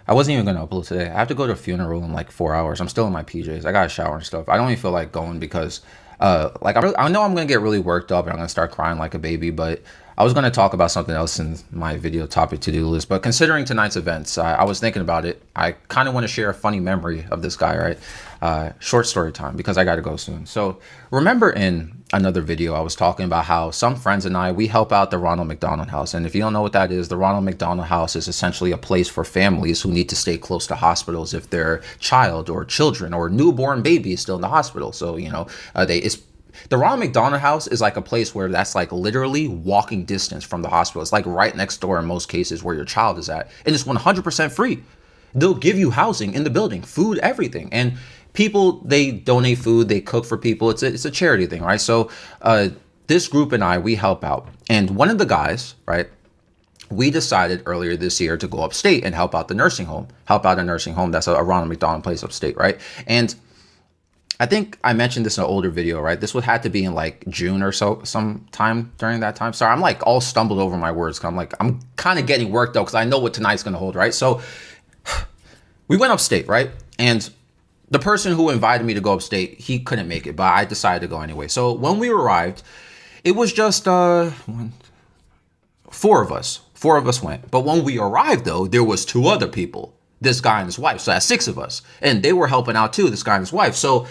I wasn't even gonna upload today. I have to go to a funeral in like 4 hours. I'm still in my PJs. I got to shower and stuff. I don't even feel like going because, I know I'm gonna get really worked up and I'm gonna start crying like a baby. But I was gonna talk about something else in my video topic to do list. But considering tonight's events, I was thinking about it. I kind of want to share a funny memory of this guy, right? Short story time because I got to go soon. So remember in another video, I was talking about how some friends and we help out the Ronald McDonald House. And if you don't know what that is, the Ronald McDonald House is essentially a place for families who need to stay close to hospitals if their child or children or newborn baby is still in the hospital. So, the Ronald McDonald House is like a place where that's like literally walking distance from the hospital. It's like right next door in most cases where your child is at. And it's 100% free. They'll give you housing in the building, food, everything. And people, they donate food, they cook for people. It's a charity thing, right? So this group and we help out. And one of the guys, right, we decided earlier this year to go upstate and help out a nursing home. That's a Ronald McDonald place upstate, right? And I think I mentioned this in an older video, right? This would have to be in like June or so, sometime during that time. Sorry, I'm like all stumbled over my words. 'Cause I'm kind of getting worked out because I know what tonight's going to hold, right? So we went upstate, right? And the person who invited me to go upstate, he couldn't make it, but I decided to go anyway. So when we arrived, it was just four of us. Four of us went. But when we arrived, though, there was two other people, this guy and his wife. So that's six of us. And they were helping out too, this guy and his wife. So,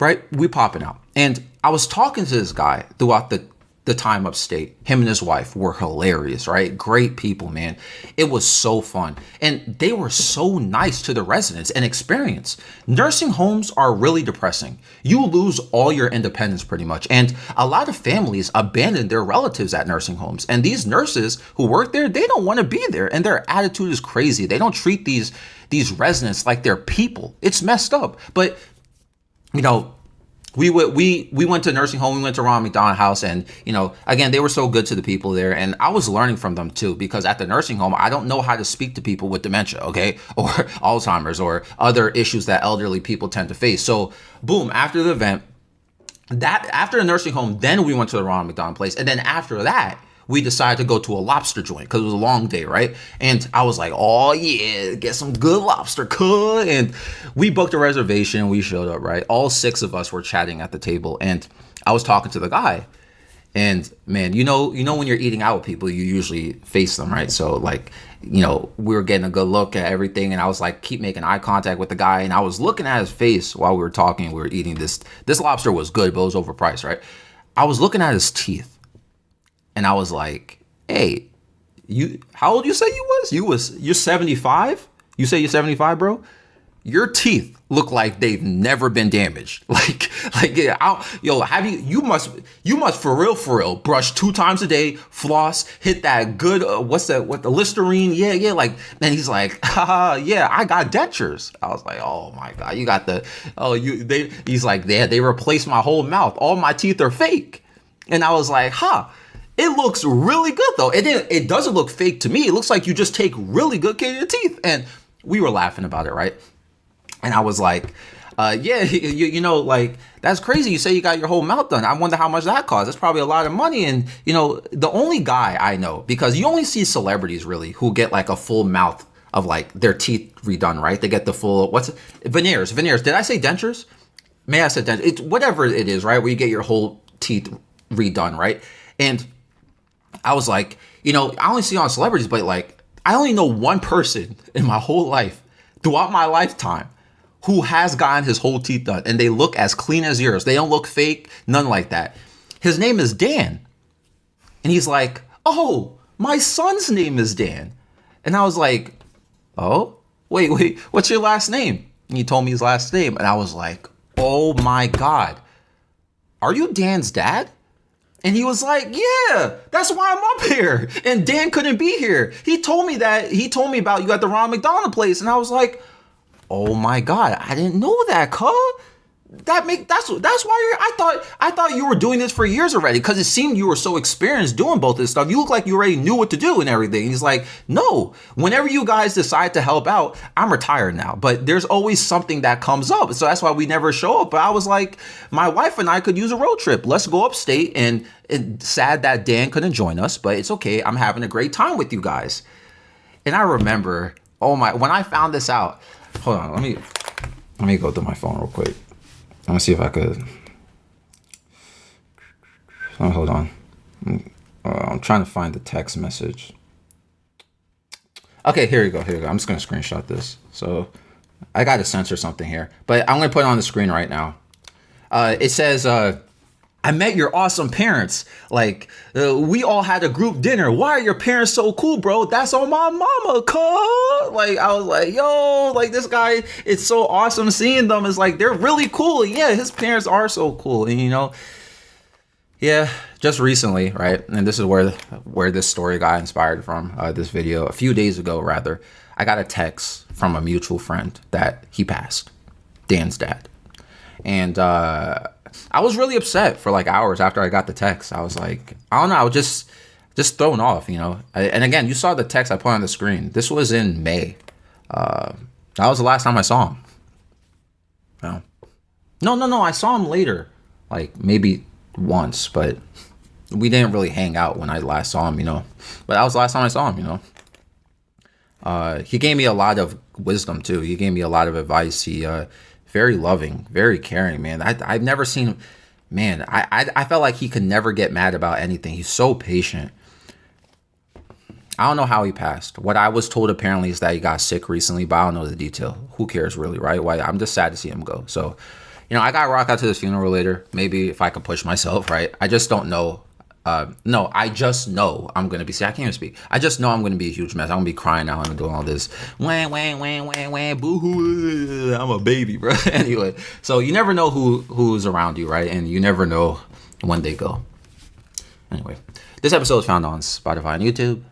right, we popping out. And I was talking to this guy throughout the time upstate. Him and his wife were hilarious, right? Great people, man. It was so fun. And they were so nice to the residents and experience. Nursing homes are really depressing. You lose all your independence pretty much. And a lot of families abandon their relatives at nursing homes. And these nurses who work there, they don't want to be there. And their attitude is crazy. They don't treat these residents like they're people. It's messed up. But, we went to nursing home. We went to Ronald McDonald House, and again, they were so good to the people there, and I was learning from them too. Because at the nursing home, I don't know how to speak to people with dementia, okay, or Alzheimer's, or other issues that elderly people tend to face. So, boom! After the event, after the nursing home, then we went to the Ronald McDonald place, and then after that, we decided to go to a lobster joint because it was a long day, right? And I was like, oh yeah, get some good lobster, cool. And we booked a reservation. We showed up, right? All six of us were chatting at the table, and I was talking to the guy. And man, when you're eating out with people, you usually face them, right? So like, we were getting a good look at everything, and I was like, keep making eye contact with the guy, and I was looking at his face while we were talking. We were eating this. This lobster was good, but it was overpriced, right? I was looking at his teeth. And I was like, hey, how old you say you're 75? You say you're 75, bro? Your teeth look like they've never been damaged. You must for real brush 2 times a day, floss, hit that good, the Listerine? Yeah. Like, then he's like, yeah, I got dentures. I was like, oh my God, you got he's like, yeah, they replaced my whole mouth. All my teeth are fake. And I was like, it looks really good though. It doesn't look fake to me. It looks like you just take really good care of your teeth. And we were laughing about it, right? And I was like, yeah, like, that's crazy. You say you got your whole mouth done. I wonder how much that costs. That's probably a lot of money. And, the only guy I know, because you only see celebrities really who get like a full mouth of like their teeth redone, right? They get the full, veneers. Did I say dentures? May I said dentures? It's whatever it is, right? Where you get your whole teeth redone, right? And I was like, I only see on celebrities, but like, I only know one person in my whole life, throughout my lifetime, who has gotten his whole teeth done, and they look as clean as yours. They don't look fake, none like that. His name is Dan. And he's like, oh, my son's name is Dan. And I was like, oh, wait, what's your last name? And he told me his last name. And I was like, oh my God, are you Dan's dad? And he was like, yeah, that's why I'm up here. And Dan couldn't be here. He told me about you at the Ronald McDonald place. And I was like, oh my God, I didn't know that, cuz. That's why I thought you were doing this for years already, because it seemed you were so experienced doing both this stuff. You look like you already knew what to do and everything. And he's like, no, whenever you guys decide to help out, I'm retired now, but there's always something that comes up. So that's why we never show up. But I was like, my wife and I could use a road trip. Let's go upstate. And it's sad that Dan couldn't join us, but it's okay. I'm having a great time with you guys. And I remember Oh my! When I found this out, hold on. Let me go through my phone real quick. I'm gonna see if I could. Oh, hold on. I'm trying to find the text message. Okay, here you go. I'm just gonna screenshot this. So I gotta censor something here, but I'm gonna put it on the screen right now. It says, I met your awesome parents. Like, we all had a group dinner. Why are your parents so cool, bro? That's on my mama, cuz. Like, I was like, yo, like, this guy, it's so awesome seeing them. It's like, they're really cool. Yeah, his parents are so cool. And, you know, yeah, just recently, right? And this is where this story got inspired from, this video. A few days ago, rather, I got a text from a mutual friend that he passed, Dan's dad. And I was really upset for like hours after I got the text. I was like, I don't know, I was just thrown off, you know. And again, you saw the text I put on the screen. This was in May. That was the last time I saw him. No, I saw him later, like maybe once, but we didn't really hang out when I last saw him, you know. But that was the last time I saw him, you know. He gave me a lot of wisdom too. He gave me a lot of advice. He very loving, very caring, man. I've never seen, man, I felt like he could never get mad about anything. He's so patient. I don't know how he passed. What I was told apparently is that he got sick recently, but I don't know the detail. Who cares really, right? Why? I'm just sad to see him go. So, you know, I got to rock out to this funeral later. Maybe if I could push myself, right? I just don't know. No, I just know I'm going to be, see, I can't even speak. I just know I'm going to be a huge mess. I'm going to be crying out and doing all this, wah, wah, wah, wah, wah, boo-hoo, I'm a baby, bro. Anyway, so you never know who's around you, right? And you never know when they go. Anyway, this episode is found on Spotify and YouTube.